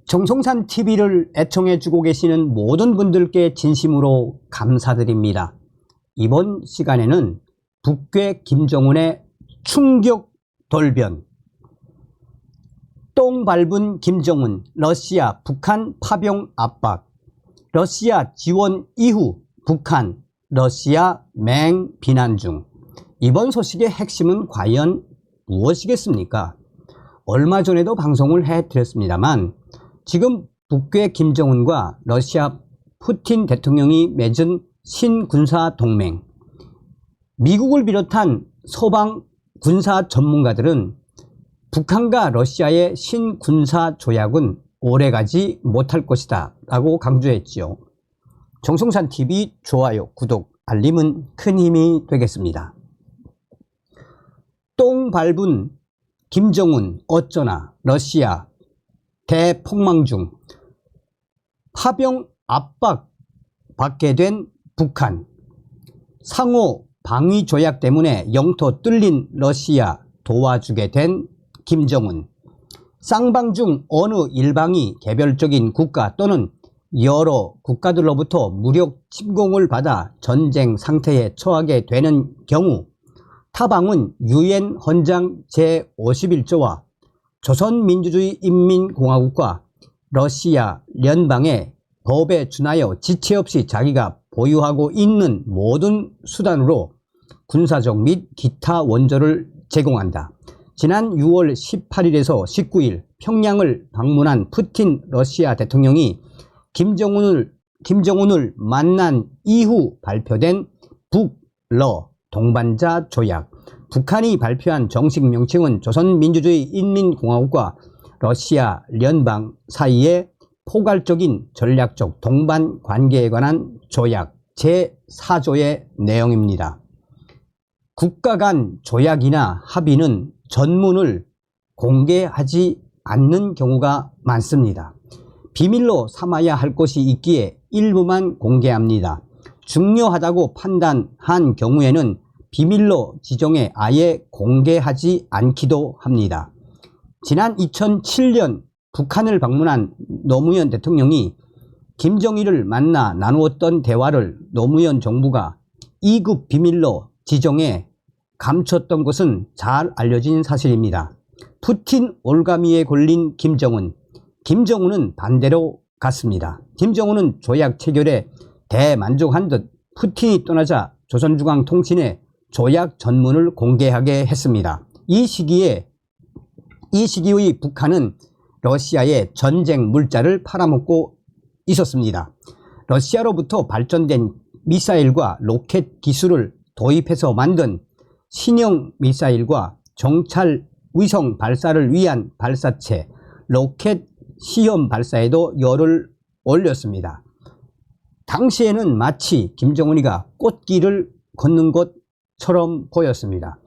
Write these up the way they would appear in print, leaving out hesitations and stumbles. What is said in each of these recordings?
정성산 TV를 애청해주고 계시는 모든 분들께 진심으로 감사드립니다. 이번 시간에는 북괴 김정은의 충격 돌변, 똥 밟은 김정은, 러시아 북한 파병 압박, 러시아 지원 이후 북한, 러시아 맹 비난 중. 이번 소식의 핵심은 과연 무엇이겠습니까? 얼마 전에도 방송을 해드렸습니다만 지금 북괴 김정은과 러시아 푸틴 대통령이 맺은 신군사 동맹, 미국을 비롯한 서방 군사 전문가들은 북한과 러시아의 신군사 조약은 오래가지 못할 것이다 라고 강조했지요. 정성산TV 좋아요, 구독, 알림은 큰 힘이 되겠습니다. 똥 밟은 김정은 어쩌나, 러시아 대폭망 중, 파병 압박 받게 된 북한, 상호 방위 조약 때문에 영토 뚫린 러시아 도와주게 된 김정은, 쌍방 중 어느 일방이 개별적인 국가 또는 여러 국가들로부터 무력 침공을 받아 전쟁 상태에 처하게 되는 경우 타방은 유엔 헌장 제51조와 조선민주주의 인민공화국과 러시아 연방의 법에 준하여 지체 없이 자기가 보유하고 있는 모든 수단으로 군사적 및 기타 원조를 제공한다. 지난 6월 18일에서 19일 평양을 방문한 푸틴 러시아 대통령이 김정은을 만난 이후 발표된 북러 동반자 조약, 북한이 발표한 정식 명칭은 조선민주주의 인민공화국과 러시아 연방 사이의 포괄적인 전략적 동반 관계에 관한 조약 제4조의 내용입니다. 국가 간 조약이나 합의는 전문을 공개하지 않는 경우가 많습니다. 비밀로 삼아야 할 것이 있기에 일부만 공개합니다. 중요하다고 판단한 경우에는 비밀로 지정해 아예 공개하지 않기도 합니다. 지난 2007년 북한을 방문한 노무현 대통령이 김정일을 만나 나누었던 대화를 노무현 정부가 2급 비밀로 지정해 감췄던 것은 잘 알려진 사실입니다. 푸틴 올가미에 걸린 김정은은 반대로 갔습니다. 김정은은 조약 체결에 대만족한 듯 푸틴이 떠나자 조선중앙통신에 조약 전문을 공개하게 했습니다. 이 시기의 북한은 러시아의 전쟁 물자를 팔아먹고 있었습니다. 러시아로부터 발전된 미사일과 로켓 기술을 도입해서 만든 신형 미사일과 정찰 위성 발사를 위한 발사체, 로켓 시험 발사에도 열을 올렸습니다. 당시에는 마치 김정은이가 꽃길을 걷는 것처럼 보였습니다.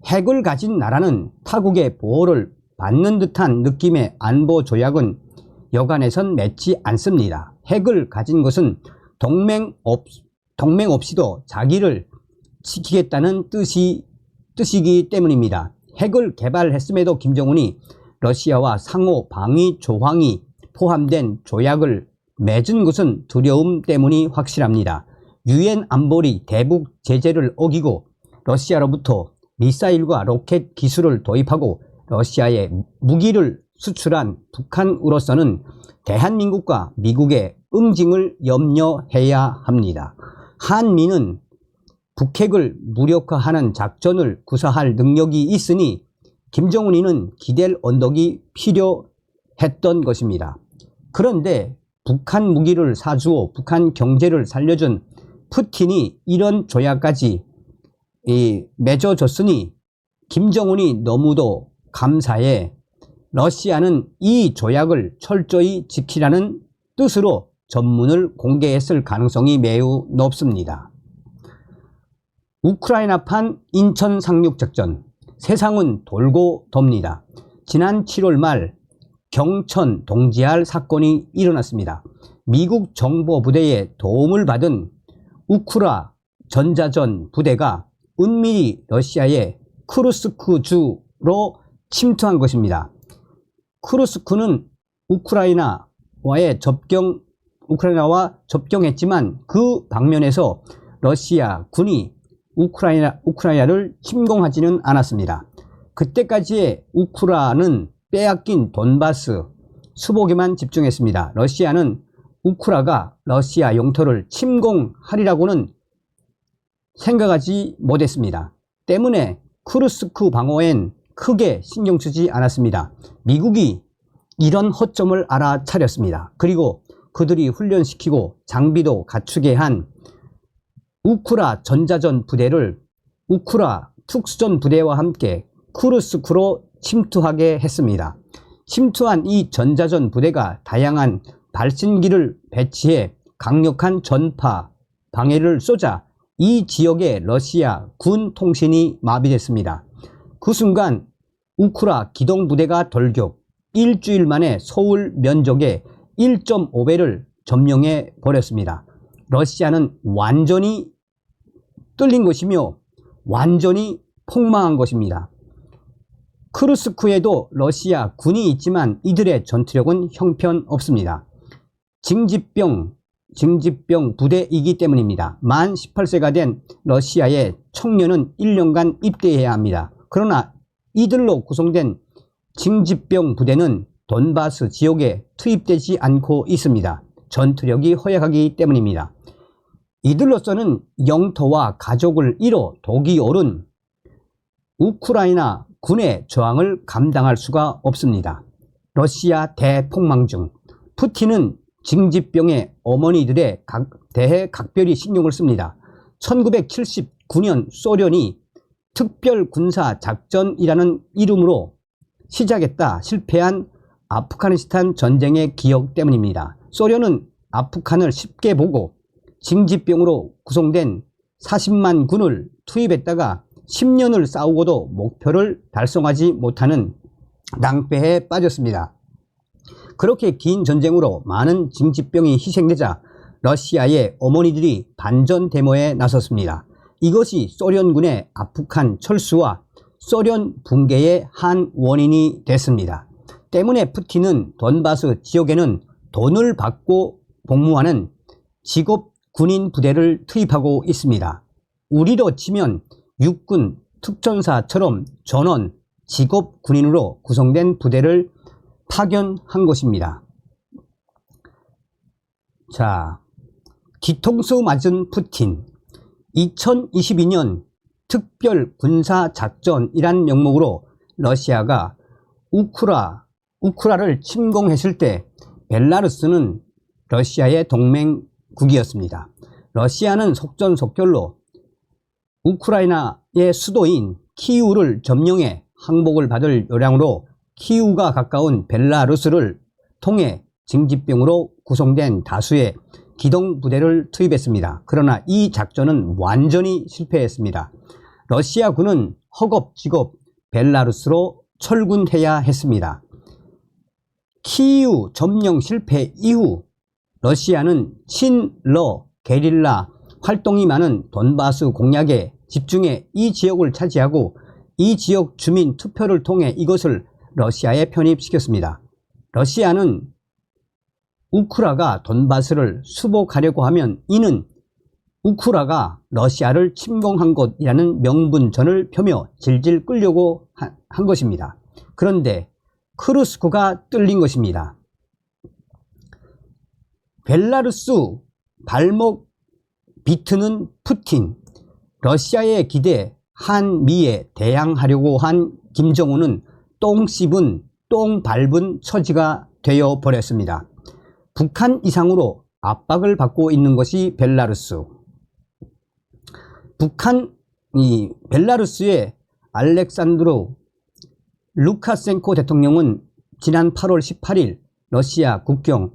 핵을 가진 나라는 타국의 보호를 받는 듯한 느낌의 안보 조약은 여간해선 맺지 않습니다. 핵을 가진 것은 동맹 없이도 자기를 지키겠다는 뜻이기 때문입니다. 핵을 개발했음에도 김정은이 러시아와 상호 방위 조항이 포함된 조약을 맺은 것은 두려움 때문이 확실합니다. 유엔 안보리 대북 제재를 어기고 러시아로부터 미사일과 로켓 기술을 도입하고 러시아에 무기를 수출한 북한으로서는 대한민국과 미국의 응징을 염려해야 합니다. 한미는 북핵을 무력화하는 작전을 구사할 능력이 있으니 김정은이는 기댈 언덕이 필요했던 것입니다. 그런데 북한 무기를 사주어 북한 경제를 살려준 푸틴이 이런 조약까지 맺어줬으니 김정은이 너무도 감사해 러시아는 이 조약을 철저히 지키라는 뜻으로 전문을 공개했을 가능성이 매우 높습니다. 우크라이나판 인천 상륙작전, 세상은 돌고 돕니다. 지난 7월 말 경천 동지할 사건이 일어났습니다. 미국 정보부대의 도움을 받은 우크라 전자전 부대가 은밀히 러시아의 쿠르스크 주로 침투한 것입니다. 쿠르스크는 우크라이나와 접경했지만 그 방면에서 러시아 군이 우크라이나를 침공하지는 않았습니다. 그때까지의 우크라는 빼앗긴 돈바스 수복에만 집중했습니다. 러시아는 우크라가 러시아 영토를 침공하리라고는 생각하지 못했습니다. 때문에 쿠르스크 방어엔 크게 신경 쓰지 않았습니다. 미국이 이런 허점을 알아차렸습니다. 그리고 그들이 훈련시키고 장비도 갖추게 한 우크라 전자전 부대를 우크라 특수전 부대와 함께 쿠르스크로 침투하게 했습니다. 침투한 이 전자전 부대가 다양한 발신기를 배치해 강력한 전파 방해를 쏘자 이 지역의 러시아 군 통신이 마비됐습니다. 그 순간 우크라 기동부대가 돌격, 일주일 만에 서울 면적의 1.5배를 점령해 버렸습니다. 러시아는 완전히 뚫린 것이며 완전히 폭망한 것입니다. 크루스크에도 러시아 군이 있지만 이들의 전투력은 형편없습니다. 징집병 부대이기 때문입니다. 만 18세가 된 러시아의 청년은 1년간 입대해야 합니다. 그러나 이들로 구성된 징집병 부대는 돈바스 지역에 투입되지 않고 있습니다. 전투력이 허약하기 때문입니다. 이들로서는 영토와 가족을 잃어 독이 오른 우크라이나 군의 저항을 감당할 수가 없습니다. 러시아 대폭망 중 푸틴은 징집병의 어머니들에 대해 각별히 신경을 씁니다. 1979년 소련이 특별군사작전이라는 이름으로 시작했다 실패한 아프가니스탄 전쟁의 기억 때문입니다. 소련은 아프간을 쉽게 보고 징집병으로 구성된 40만 군을 투입했다가 10년을 싸우고도 목표를 달성하지 못하는 낭패에 빠졌습니다. 그렇게 긴 전쟁으로 많은 징집병이 희생되자 러시아의 어머니들이 반전 데모에 나섰습니다. 이것이 소련군의 아프간 철수와 소련 붕괴의 한 원인이 됐습니다. 때문에 푸틴은 돈바스 지역에는 돈을 받고 복무하는 직업 군인 부대를 투입하고 있습니다. 우리로 치면 육군 특전사처럼 전원 직업 군인으로 구성된 부대를 파견한 것입니다. 자, 뒤통수 맞은 푸틴. 2022년 특별군사작전이란 명목으로 러시아가 우크라를 침공했을 때 벨라루스는 러시아의 동맹국이었습니다. 러시아는 속전속결로 우크라이나의 수도인 키이우를 점령해 항복을 받을 요량으로 키이우가 가까운 벨라루스를 통해 징집병으로 구성된 다수의 기동부대를 투입했습니다. 그러나 이 작전은 완전히 실패했습니다. 러시아군은 허겁지겁 벨라루스로 철군해야 했습니다. 키이우 점령 실패 이후 러시아는 친러 게릴라 활동이 많은 돈바스 공략에 집중해 이 지역을 차지하고 이 지역 주민 투표를 통해 이것을 러시아에 편입시켰습니다. 러시아는 우크라가 돈바스를 수복하려고 하면 이는 우크라가 러시아를 침공한 것이라는 명분전을 펴며 질질 끌려고 한 것입니다. 그런데 크루스크가 뚫린 것입니다. 벨라루스 발목 비트는 푸틴, 러시아의 기대 한미에 대항하려고 한 김정은은 똥 씹은 똥 밟은 처지가 되어 버렸습니다. 북한 이상으로 압박을 받고 있는 것이 벨라루스. 벨라루스의 알렉산드로 루카센코 대통령은 지난 8월 18일 러시아 국경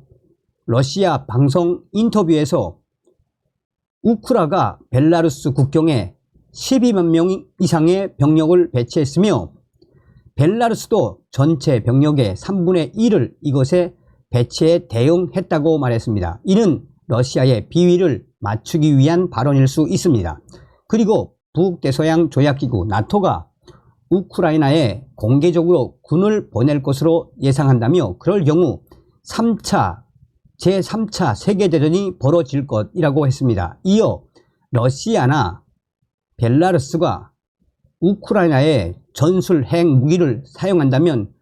러시아 방송 인터뷰에서 우크라가 벨라루스 국경에 12만 명 이상의 병력을 배치했으며 벨라루스도 전체 병력의 3분의 1을 이것에 배치에 대응했다고 말했습니다. 이는 러시아의 비위를 맞추기 위한 발언일 수 있습니다. 그리고 북대서양 조약기구 나토가 우크라이나에 공개적으로 군을 보낼 것으로 예상한다며 그럴 경우 제3차 세계대전이 벌어질 것이라고 했습니다. 이어 러시아나 벨라루스가 우크라이나에 전술 핵 무기를 사용한다면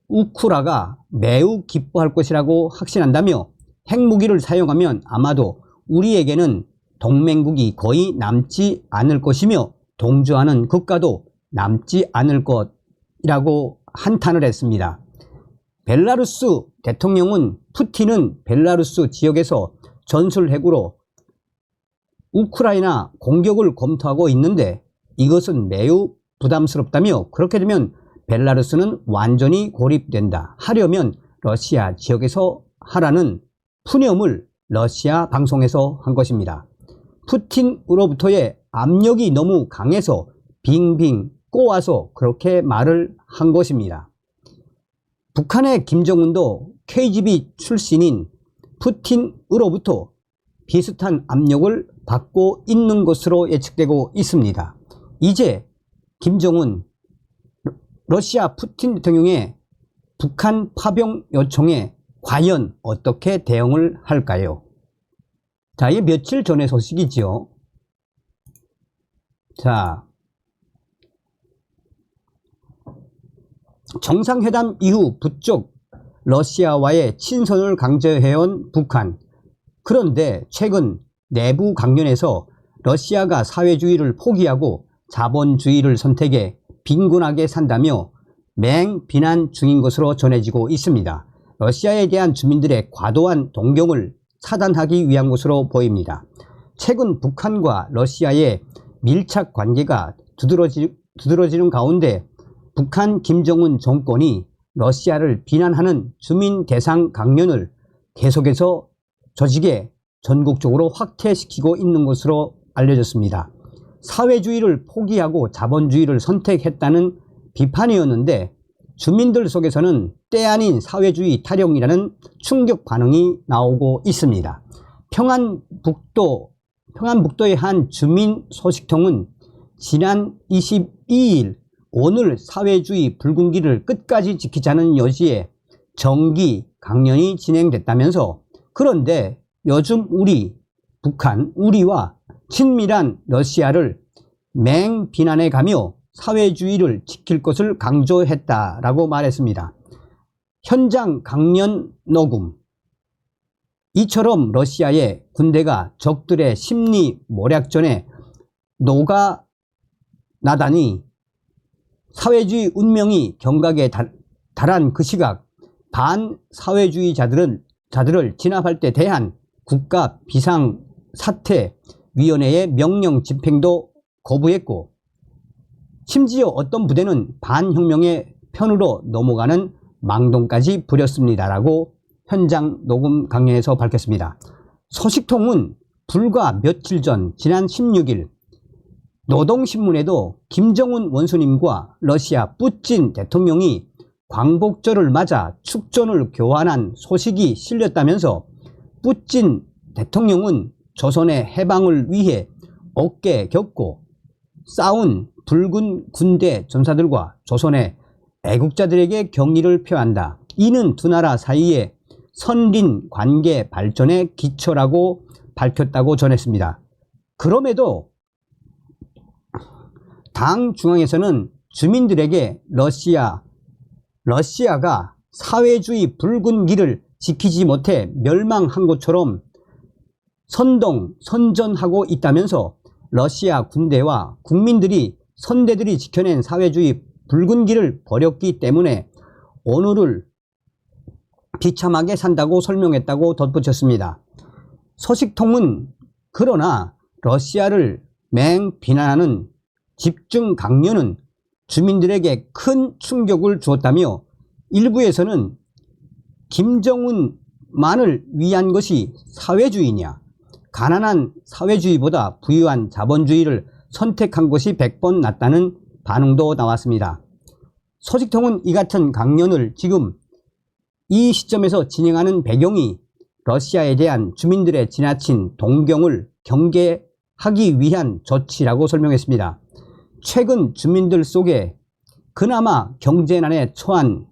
우크라가 매우 기뻐할 것이라고 확신한다며 핵무기를 사용하면 아마도 우리에게는 동맹국이 거의 남지 않을 것이며 동조하는 국가도 남지 않을 것이라고 한탄을 했습니다. 벨라루스 대통령은 푸틴은 벨라루스 지역에서 전술핵으로 우크라이나 공격을 검토하고 있는데 이것은 매우 부담스럽다며 그렇게 되면 벨라루스는 완전히 고립된다. 하려면 러시아 지역에서 하라는 푸념을 러시아 방송에서 한 것입니다. 푸틴으로부터의 압력이 너무 강해서 빙빙 꼬아서 그렇게 말을 한 것입니다. 북한의 김정은도 KGB 출신인 푸틴으로부터 비슷한 압력을 받고 있는 것으로 예측되고 있습니다. 이제 김정은 러시아 푸틴 대통령의 북한 파병 요청에 과연 어떻게 대응을 할까요? 자, 이게 며칠 전의 소식이지요. 자, 정상회담 이후 부쩍 러시아와의 친선을 강조해온 북한. 그런데 최근 내부 강연에서 러시아가 사회주의를 포기하고 자본주의를 선택해 빈곤하게 산다며 맹비난 중인 것으로 전해지고 있습니다. 러시아에 대한 주민들의 과도한 동경을 차단하기 위한 것으로 보입니다. 최근 북한과 러시아의 밀착 관계가 두드러지는 가운데 북한 김정은 정권이 러시아를 비난하는 주민 대상 강연을 계속해서 조직에 전국적으로 확대시키고 있는 것으로 알려졌습니다. 사회주의를 포기하고 자본주의를 선택했다는 비판이었는데 주민들 속에서는 때 아닌 사회주의 타령이라는 충격 반응이 나오고 있습니다. 평안북도의 한 주민 소식통은 지난 22일 오늘 사회주의 붉은기를 끝까지 지키자는 여지에 정기 강연이 진행됐다면서 그런데 요즘 우리와 친밀한 러시아를 맹비난해 가며 사회주의를 지킬 것을 강조했다라고 말했습니다. 현장 강연 녹음. 이처럼 러시아의 군대가 적들의 심리 모략전에 녹아나다니 사회주의 운명이 경각에 달한 그 시각 반사회주의자들을 진압할 때 대한 국가 비상사태위원회의 명령 집행도 거부했고 심지어 어떤 부대는 반혁명의 편으로 넘어가는 망동까지 부렸습니다라고 현장 녹음 강연에서 밝혔습니다. 소식통은 불과 며칠 전 지난 16일 노동신문에도 김정은 원수님과 러시아 푸틴 대통령이 광복절을 맞아 축전을 교환한 소식이 실렸다면서 푸틴 대통령은 조선의 해방을 위해 어깨 겹고 싸운 붉은 군대 전사들과 조선의 애국자들에게 경의를 표한다. 이는 두 나라 사이의 선린 관계 발전의 기초라고 밝혔다고 전했습니다. 그럼에도 당 중앙에서는 주민들에게 러시아가 사회주의 붉은 길을 지키지 못해 멸망한 것처럼 선전하고 있다면서 러시아 군대와 선대들이 지켜낸 사회주의 붉은 길을 버렸기 때문에 오늘을 비참하게 산다고 설명했다고 덧붙였습니다. 소식통은 그러나 러시아를 맹비난하는 집중 강연은 주민들에게 큰 충격을 주었다며 일부에서는 김정은만을 위한 것이 사회주의냐, 가난한 사회주의보다 부유한 자본주의를 선택한 것이 100번 낫다는 반응도 나왔습니다. 소식통은 이 같은 강연을 지금 이 시점에서 진행하는 배경이 러시아에 대한 주민들의 지나친 동경을 경계하기 위한 조치라고 설명했습니다. 최근 주민들 속에 그나마 경제난에 처한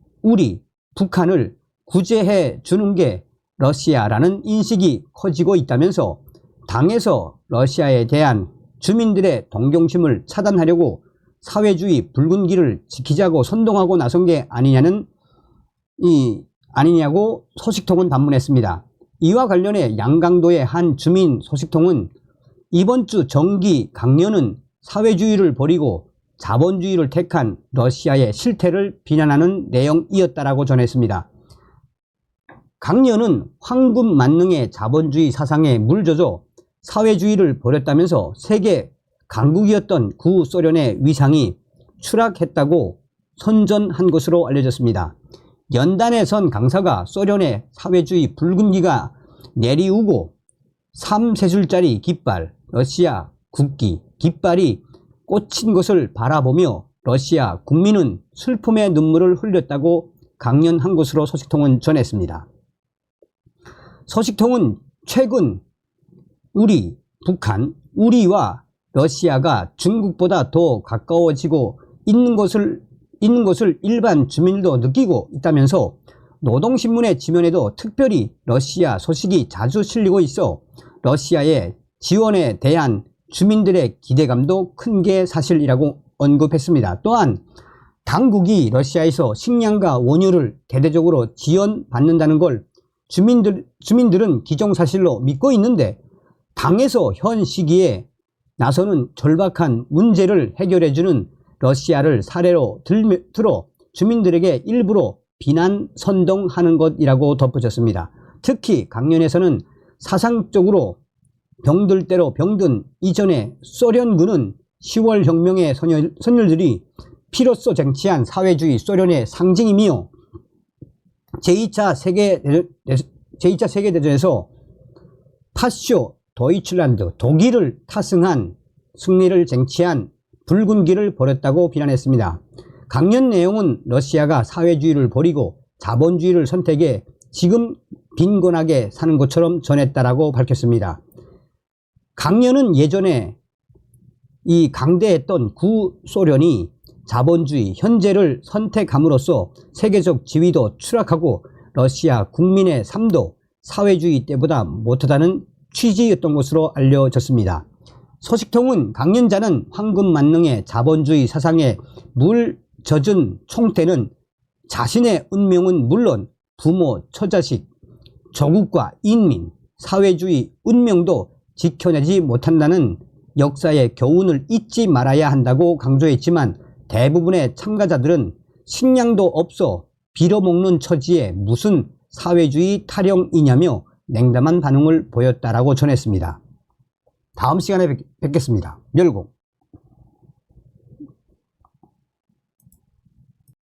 북한을 구제해 주는 게 러시아라는 인식이 커지고 있다면서 당에서 러시아에 대한 주민들의 동경심을 차단하려고 사회주의 붉은 길을 지키자고 선동하고 나선 게 아니냐고 소식통은 반문했습니다. 이와 관련해 양강도의 한 주민 소식통은 이번 주 정기 강연은 사회주의를 버리고 자본주의를 택한 러시아의 실태를 비난하는 내용이었다라고 전했습니다. 강연은 황금 만능의 자본주의 사상에 물젖어 사회주의를 버렸다면서 세계 강국이었던 구소련의 위상이 추락했다고 선전한 것으로 알려졌습니다. 연단에 선 강사가 소련의 사회주의 붉은기가 내리우고 3세줄짜리 깃발, 러시아 국기, 깃발이 꽂힌 것을 바라보며 러시아 국민은 슬픔의 눈물을 흘렸다고 강연한 것으로 소식통은 전했습니다. 소식통은 최근 우리와 러시아가 중국보다 더 가까워지고 있는 것을 일반 주민들도 느끼고 있다면서 노동신문의 지면에도 특별히 러시아 소식이 자주 실리고 있어 러시아의 지원에 대한 주민들의 기대감도 큰 게 사실이라고 언급했습니다. 또한 당국이 러시아에서 식량과 원유를 대대적으로 지원받는다는 걸 주민들은 기정사실로 믿고 있는데 당에서 현 시기에 나서는 절박한 문제를 해결해주는 러시아를 사례로 들어 주민들에게 일부러 비난 선동하는 것이라고 덧붙였습니다. 특히 강연에서는 사상적으로 병들 대로 병든 이전의 소련군은 10월 혁명의 선열들이 피로써 쟁취한 사회주의 소련의 상징이며 제2차 세계대전에서 파쇼 도이칠란드 독일을 타승한 승리를 쟁취한 붉은 길을 버렸다고 비난했습니다. 강연 내용은 러시아가 사회주의를 버리고 자본주의를 선택해 지금 빈곤하게 사는 것처럼 전했다라고 밝혔습니다. 강연은 예전에 이 강대했던 구소련이 자본주의 현재를 선택함으로써 세계적 지위도 추락하고 러시아 국민의 삶도 사회주의 때보다 못하다는 취지였던 것으로 알려졌습니다. 소식통은 강연자는 황금 만능의 자본주의 사상에 물 젖은 총태는 자신의 운명은 물론 부모, 처자식, 조국과 인민, 사회주의 운명도 지켜내지 못한다는 역사의 교훈을 잊지 말아야 한다고 강조했지만 대부분의 참가자들은 식량도 없어 빌어먹는 처지에 무슨 사회주의 타령이냐며 냉담한 반응을 보였다라고 전했습니다. 다음 시간에 뵙겠습니다. 멸공.